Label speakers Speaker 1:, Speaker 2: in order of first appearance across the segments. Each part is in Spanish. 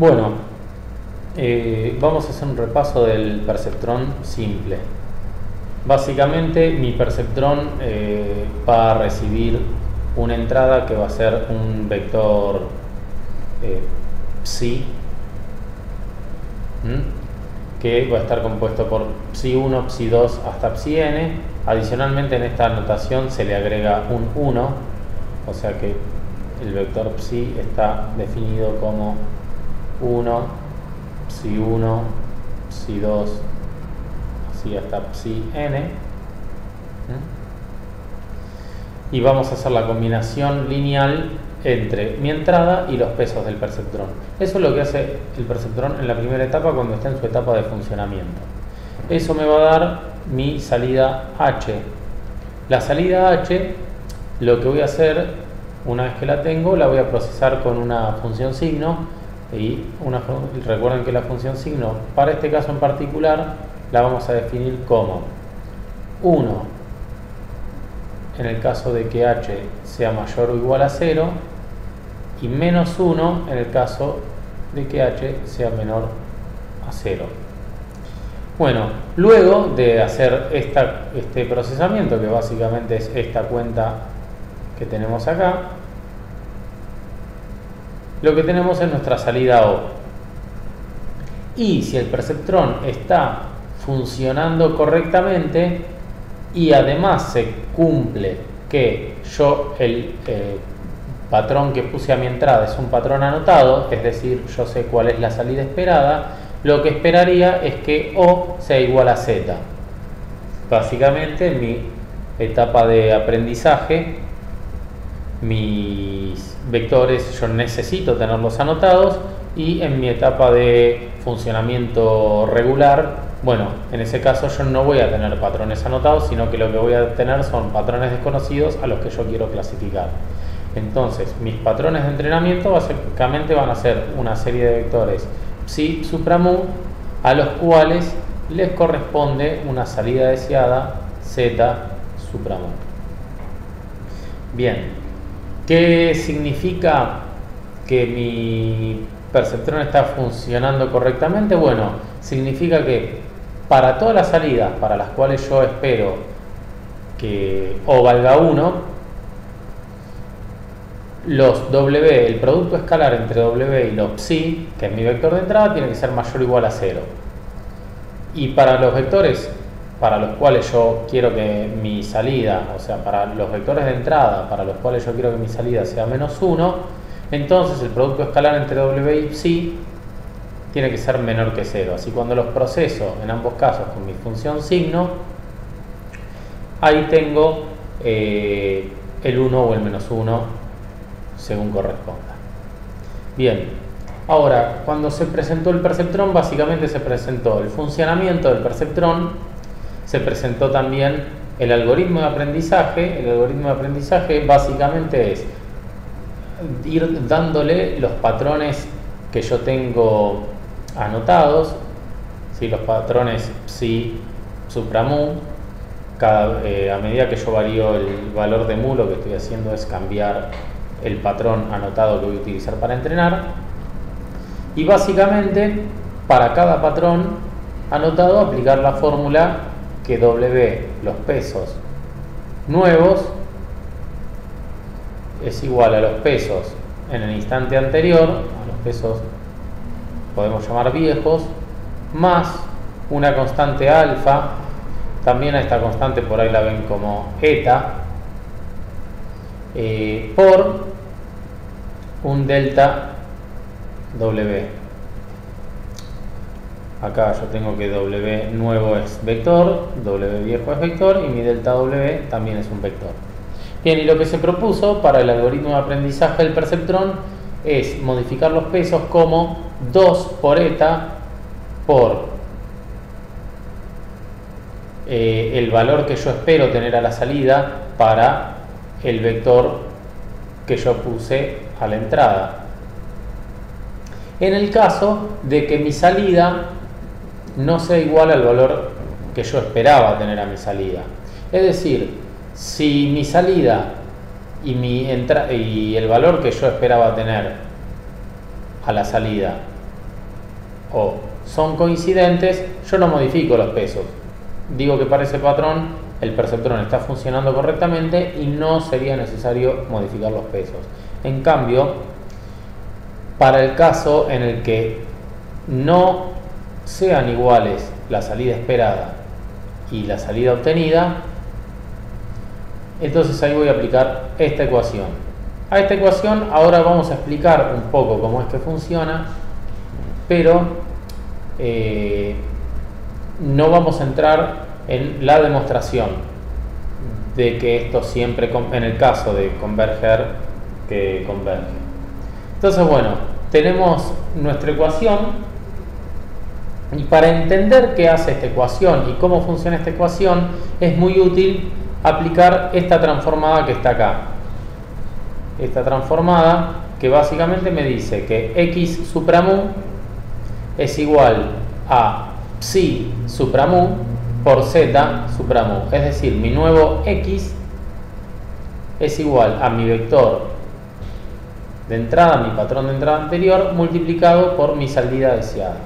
Speaker 1: Bueno, vamos a hacer un repaso del perceptrón simple. Básicamente mi perceptrón va a recibir una entrada que va a ser un vector psi, que va a estar compuesto por psi1, psi2 hasta psi_n. Adicionalmente en esta notación se le agrega un 1, o sea que el vector psi está definido como 1, psi1, psi2, así hasta psi_n. Y vamos a hacer la combinación lineal entre mi entrada y los pesos del perceptrón. Eso es lo que hace el perceptrón en la primera etapa cuando está en su etapa de funcionamiento. Eso me va a dar mi salida H. La salida H, lo que voy a hacer, una vez que la tengo, la voy a procesar con una función signo. Y recuerden que la función signo, para este caso en particular, la vamos a definir como 1 en el caso de que h sea mayor o igual a 0 y menos 1 en el caso de que h sea menor a 0. Bueno, luego de hacer este procesamiento, que básicamente es esta cuenta que tenemos acá, lo que tenemos es nuestra salida O. Y si el perceptrón está funcionando correctamente y además se cumple que el patrón que puse a mi entrada es un patrón anotado, es decir, yo sé cuál es la salida esperada, lo que esperaría es que O sea igual a Z. Básicamente en mi etapa de aprendizaje, mis vectores yo necesito tenerlos anotados, y en mi etapa de funcionamiento regular, bueno, en ese caso yo no voy a tener patrones anotados, sino que lo que voy a tener son patrones desconocidos a los que yo quiero clasificar. Entonces, mis patrones de entrenamiento básicamente van a ser una serie de vectores psi supramu a los cuales les corresponde una salida deseada z supramu. Bien, ¿qué significa que mi perceptrón está funcionando correctamente? Bueno, significa que para todas las salidas para las cuales yo espero que O valga 1, los W, el producto escalar entre W y los psi, que es mi vector de entrada, tiene que ser mayor o igual a 0. Y para los vectores para los cuales yo quiero que mi salida, o sea, para los vectores de entrada para los cuales yo quiero que mi salida sea menos 1, entonces el producto escalar entre W y psi tiene que ser menor que 0. Así cuando los proceso en ambos casos con mi función signo, ahí tengo el 1 o el menos 1 según corresponda. Bien, ahora cuando se presentó el perceptrón, básicamente se presentó el funcionamiento del perceptrón, se presentó también el algoritmo de aprendizaje. El algoritmo de aprendizaje básicamente es ir dándole los patrones que yo tengo anotados, ¿sí? Los patrones psi supramu. A medida que yo varío el valor de mu, lo que estoy haciendo es cambiar el patrón anotado que voy a utilizar para entrenar. Y básicamente para cada patrón anotado aplicar la fórmula que W, los pesos nuevos, es igual a los pesos en el instante anterior, a los pesos podemos llamar viejos, más una constante alfa, también a esta constante por ahí la ven como eta, por un delta W. Acá yo tengo que W nuevo es vector, W viejo es vector y mi delta W también es un vector. Bien, y lo que se propuso para el algoritmo de aprendizaje del perceptrón es modificar los pesos como 2 por eta por el valor que yo espero tener a la salida para el vector que yo puse a la entrada. En el caso de que mi salida no sea igual al valor que yo esperaba tener a mi salida. Es decir, si mi salida y el valor que yo esperaba tener a la salida o son coincidentes, yo no modifico los pesos. Digo que para ese patrón el perceptrón está funcionando correctamente y no sería necesario modificar los pesos. En cambio, para el caso en el que no sean iguales la salida esperada y la salida obtenida, entonces ahí voy a aplicar esta ecuación. A esta ecuación ahora vamos a explicar un poco cómo es que funciona, pero no vamos a entrar en la demostración de que esto siempre, en el caso de converger, que converge. Entonces, bueno, tenemos nuestra ecuación, y para entender qué hace esta ecuación y cómo funciona esta ecuación, es muy útil aplicar esta transformada que está acá. Esta transformada que básicamente me dice que x supramu es igual a psi supramu por z supramu. Es decir, mi nuevo x es igual a mi vector de entrada, mi patrón de entrada anterior, multiplicado por mi salida deseada.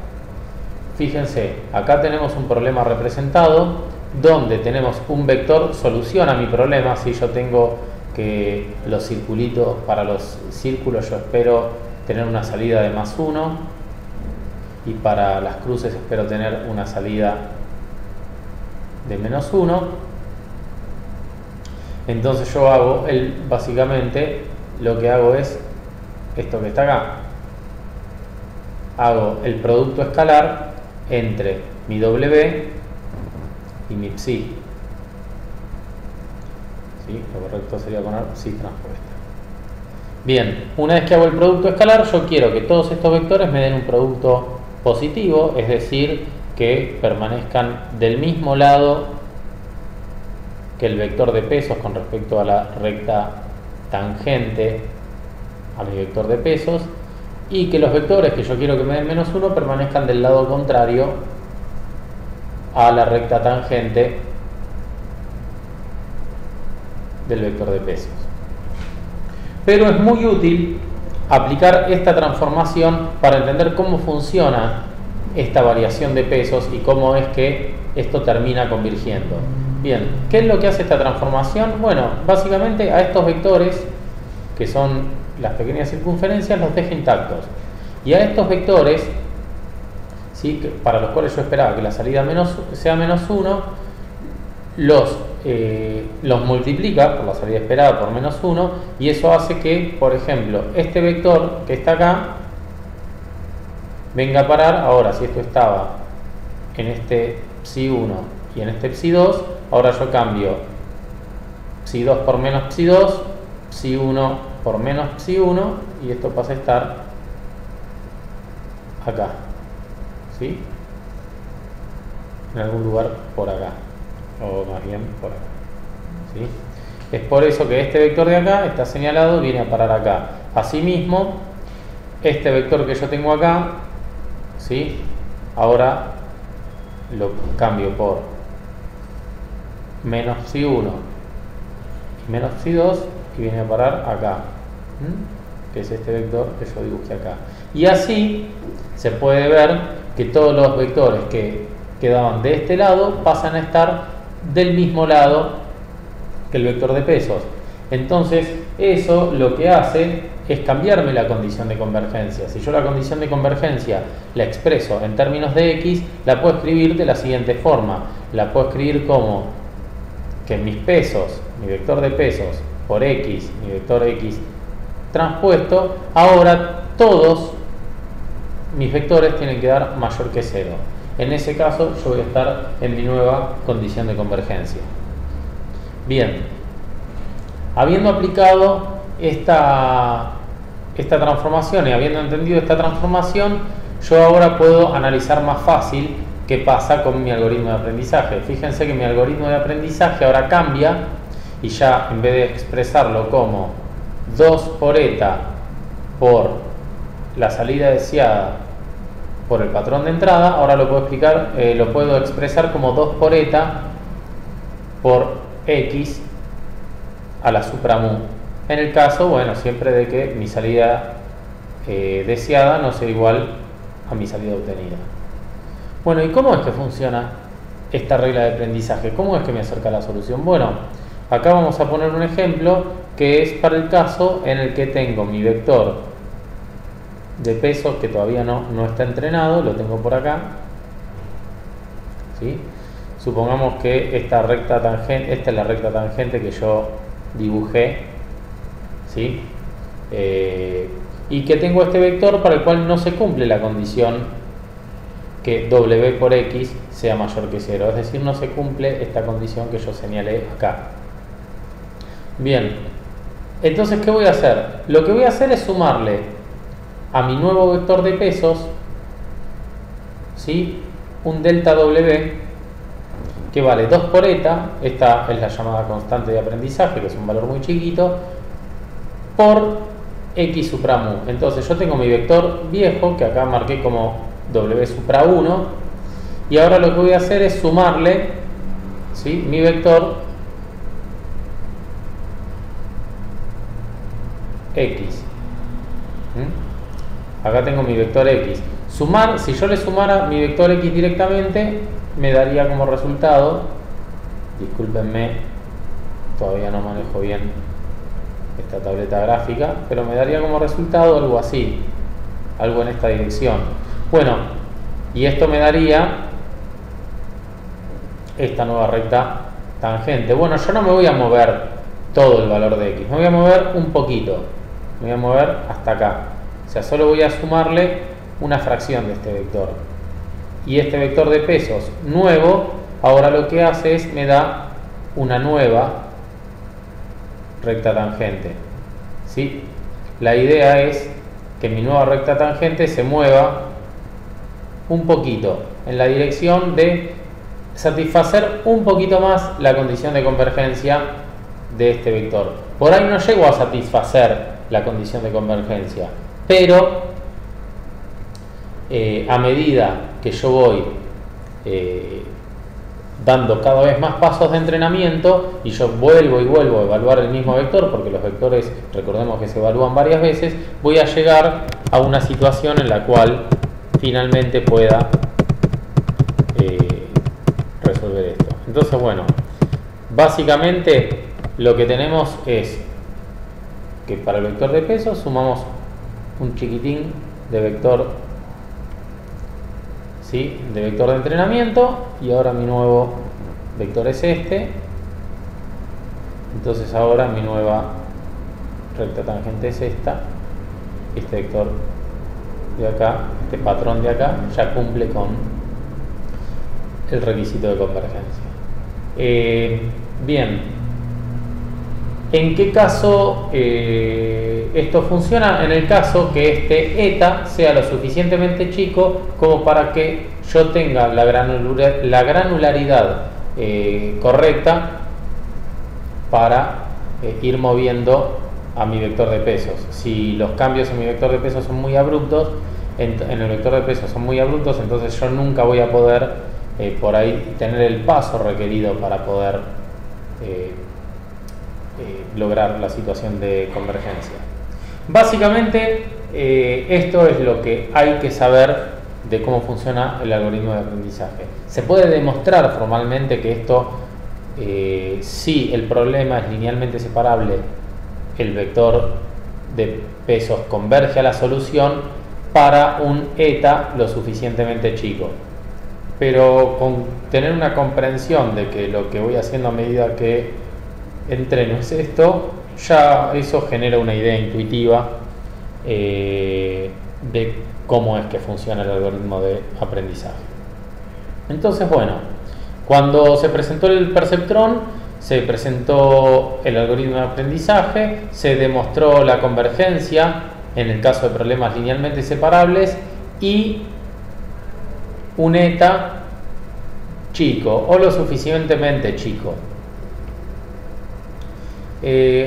Speaker 1: Fíjense, acá tenemos un problema representado donde tenemos un vector solución a mi problema. Si yo tengo que los circulitos, para los círculos yo espero tener una salida de +1 y para las cruces espero tener una salida de -1. Entonces yo hago, básicamente lo que hago es esto que está acá. Hago el producto escalar entre mi W y mi psi. ¿Sí? Lo correcto sería poner psi transpuesta. Bien, una vez que hago el producto escalar, yo quiero que todos estos vectores me den un producto positivo, es decir, que permanezcan del mismo lado que el vector de pesos con respecto a la recta tangente a mi vector de pesos, y que los vectores que yo quiero que me den -1 permanezcan del lado contrario a la recta tangente del vector de pesos. Pero es muy útil aplicar esta transformación para entender cómo funciona esta variación de pesos y cómo es que esto termina convergiendo. Bien, ¿qué es lo que hace esta transformación? Bueno, básicamente a estos vectores, que son las pequeñas circunferencias, los deja intactos. Y a estos vectores, ¿sí?, para los cuales yo esperaba que la salida sea -1, los multiplica por la salida esperada por -1, y eso hace que, por ejemplo, este vector que está acá venga a parar. Ahora, si esto estaba en este psi1 y en este psi2, ahora yo cambio psi2 por menos psi2, psi1 por menos psi1, y esto pasa a estar acá, ¿sí?, en algún lugar por acá, o más bien por acá, ¿sí? Es por eso que este vector de acá está señalado, viene a parar acá. Asimismo, este vector que yo tengo acá, ¿sí?, ahora lo cambio por menos psi1 y menos psi2, y viene a parar acá, que es este vector que yo dibujé acá. Y así se puede ver que todos los vectores que quedaban de este lado pasan a estar del mismo lado que el vector de pesos. Entonces eso lo que hace es cambiarme la condición de convergencia. Si yo la condición de convergencia la expreso en términos de x, la puedo escribir de la siguiente forma. La puedo escribir como que mis pesos, mi vector de pesos por x, mi vector x transpuesto, ahora todos mis vectores tienen que dar mayor que 0. En ese caso yo voy a estar en mi nueva condición de convergencia. Bien, habiendo aplicado esta transformación y habiendo entendido esta transformación, yo ahora puedo analizar más fácil qué pasa con mi algoritmo de aprendizaje. Fíjense que mi algoritmo de aprendizaje ahora cambia, y ya en vez de expresarlo como 2 por eta por la salida deseada por el patrón de entrada, ahora lo puedo expresar como 2 por eta por x a la supramu, en el caso, bueno, siempre de que mi salida deseada no sea igual a mi salida obtenida. Bueno, ¿y cómo es que funciona esta regla de aprendizaje? ¿Cómo es que me acerca a la solución? Bueno, acá vamos a poner un ejemplo que es para el caso en el que tengo mi vector de pesos que todavía no está entrenado, lo tengo por acá, ¿sí? Supongamos que esta es la recta tangente que yo dibujé, ¿sí? Y que tengo este vector para el cual no se cumple la condición que w por x sea mayor que 0, es decir, no se cumple esta condición que yo señalé acá. Bien, entonces, ¿qué voy a hacer? Lo que voy a hacer es sumarle a mi nuevo vector de pesos, ¿sí?, un delta w que vale 2 por eta, esta es la llamada constante de aprendizaje, que es un valor muy chiquito, por x supra mu. Entonces yo tengo mi vector viejo, que acá marqué como w supra 1, y ahora lo que voy a hacer es sumarle, ¿sí?, mi vector x. Acá tengo mi vector x. Sumar, si yo le sumara mi vector x directamente, me daría como resultado, discúlpenme, todavía no manejo bien esta tableta gráfica, pero me daría como resultado algo así, algo en esta dirección. Bueno, y esto me daría esta nueva recta tangente. Bueno, yo no me voy a mover todo el valor de x, me voy a mover un poquito, me voy a mover hasta acá, o sea, solo voy a sumarle una fracción de este vector. Y este vector de pesos nuevo, ahora lo que hace es me da una nueva recta tangente, ¿sí? La idea es que mi nueva recta tangente se mueva un poquito en la dirección de satisfacer un poquito más la condición de convergencia de este vector. Por ahí no llego a satisfacer la condición de convergencia, pero a medida que yo voy dando cada vez más pasos de entrenamiento y yo vuelvo y vuelvo a evaluar el mismo vector, porque los vectores, recordemos que se evalúan varias veces, voy a llegar a una situación en la cual finalmente pueda resolver esto. Entonces, bueno, básicamente lo que tenemos es que para el vector de peso sumamos un chiquitín de vector, ¿sí?, de vector de entrenamiento, y ahora mi nuevo vector es este. Entonces ahora mi nueva recta tangente es esta. Este vector de acá, este patrón de acá, ya cumple con el requisito de convergencia. Bien, ¿en qué caso esto funciona? En el caso que este eta sea lo suficientemente chico como para que yo tenga la granularidad correcta para ir moviendo a mi vector de pesos. Si los cambios en mi vector de pesos son muy abruptos, en el vector de pesos son muy abruptos, entonces yo nunca voy a poder por ahí tener el paso requerido para poder lograr la situación de convergencia. Básicamente esto es lo que hay que saber de cómo funciona el algoritmo de aprendizaje. Se puede demostrar formalmente que esto, si el problema es linealmente separable, el vector de pesos converge a la solución para un eta lo suficientemente chico. Pero con tener una comprensión de que lo que voy haciendo a medida que entreno es esto, ya eso genera una idea intuitiva de cómo es que funciona el algoritmo de aprendizaje. Entonces, bueno, cuando se presentó el perceptrón, se presentó el algoritmo de aprendizaje, se demostró la convergencia en el caso de problemas linealmente separables y un eta chico o lo suficientemente chico.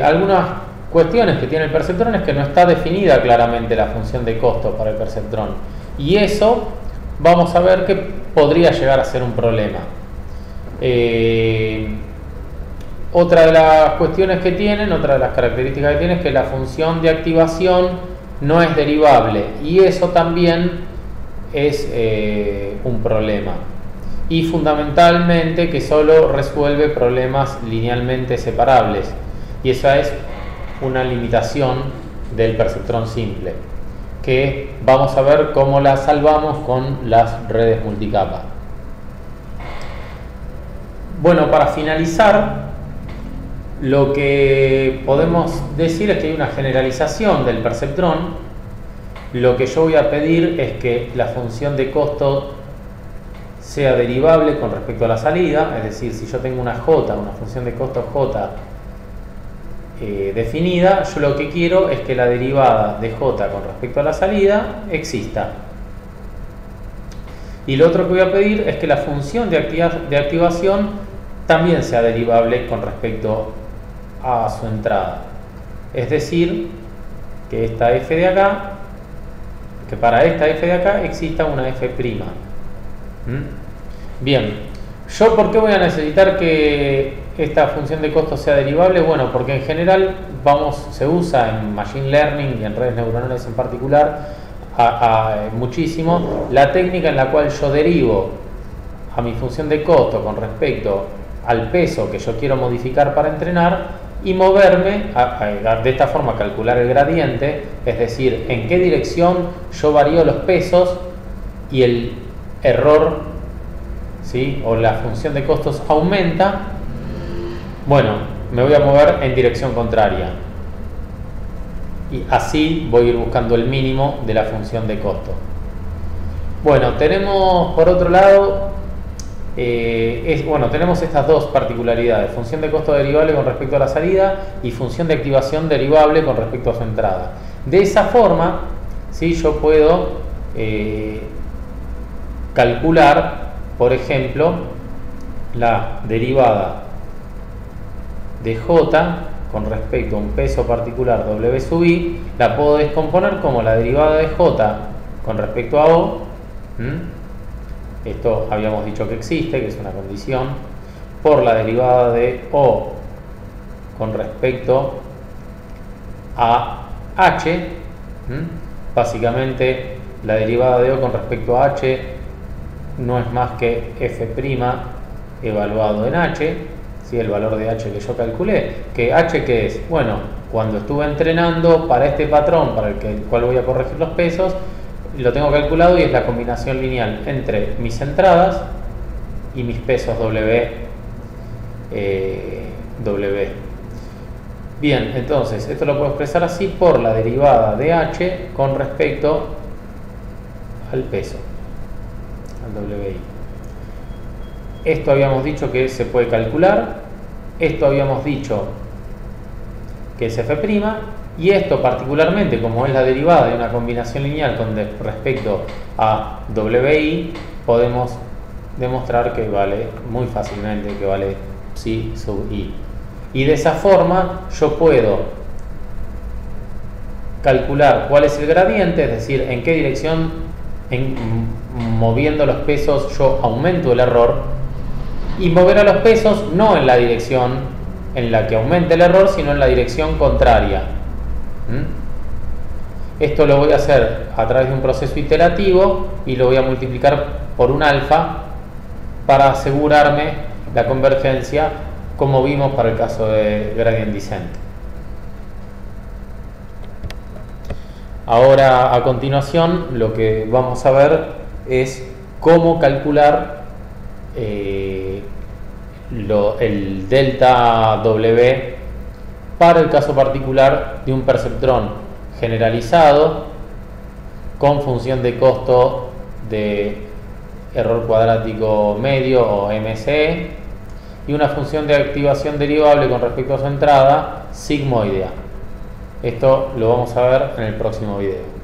Speaker 1: Algunas cuestiones que tiene el perceptrón es que no está definida claramente la función de costo para el perceptrón, y eso vamos a ver que podría llegar a ser un problema. Otra de las cuestiones que tienen, otra de las características que tiene es que la función de activación no es derivable, y eso también es un problema, y fundamentalmente que solo resuelve problemas linealmente separables, y esa es una limitación del perceptrón simple, que vamos a ver cómo la salvamos con las redes multicapa. Bueno, para finalizar, lo que podemos decir es que hay una generalización del perceptrón. Lo que yo voy a pedir es que la función de costo sea derivable con respecto a la salida, es decir, si yo tengo una función de costo j definida, yo lo que quiero es que la derivada de j con respecto a la salida exista. Y lo otro que voy a pedir es que la función de activación también sea derivable con respecto a su entrada. Es decir, que esta f de acá, que para esta f de acá exista una f'. Bien, ¿yo por qué voy a necesitar que esta función de costo sea derivable? Bueno, porque en general se usa en Machine Learning y en redes neuronales en particular muchísimo la técnica en la cual yo derivo a mi función de costo con respecto al peso que yo quiero modificar para entrenar y moverme, de esta forma calcular el gradiente, es decir, en qué dirección yo varío los pesos y el error, ¿sí?, o la función de costos aumenta. Bueno, me voy a mover en dirección contraria y así voy a ir buscando el mínimo de la función de costo. Bueno, tenemos por otro lado tenemos estas dos particularidades: función de costo derivable con respecto a la salida y función de activación derivable con respecto a su entrada. De esa forma, ¿sí?, yo puedo calcular, por ejemplo, la derivada de j con respecto a un peso particular w sub i, la puedo descomponer como la derivada de j con respecto a o. Esto habíamos dicho que existe, que es una condición, por la derivada de o con respecto a h. Básicamente la derivada de o con respecto a h no es más que f' evaluado en h, ¿sí?, el valor de h que yo calculé. ¿Que h qué es? Bueno, cuando estuve entrenando para este patrón para el cual voy a corregir los pesos, lo tengo calculado y es la combinación lineal entre mis entradas y mis pesos W. Bien, entonces esto lo puedo expresar así por la derivada de h con respecto al peso, al WI. Esto habíamos dicho que se puede calcular, esto habíamos dicho que es f', y esto particularmente, como es la derivada de una combinación lineal con respecto a WI, podemos demostrar que vale muy fácilmente, que vale psi sub i. Y de esa forma yo puedo calcular cuál es el gradiente, es decir, en qué dirección, moviendo los pesos, yo aumento el error, y mover a los pesos no en la dirección en la que aumente el error, sino en la dirección contraria. Esto lo voy a hacer a través de un proceso iterativo y lo voy a multiplicar por un alfa para asegurarme la convergencia, como vimos para el caso de gradient descent. Ahora, a continuación, lo que vamos a ver es cómo calcular el delta W para el caso particular de un perceptrón generalizado con función de costo de error cuadrático medio o MSE y una función de activación derivable con respecto a su entrada sigmoidea. Esto lo vamos a ver en el próximo video.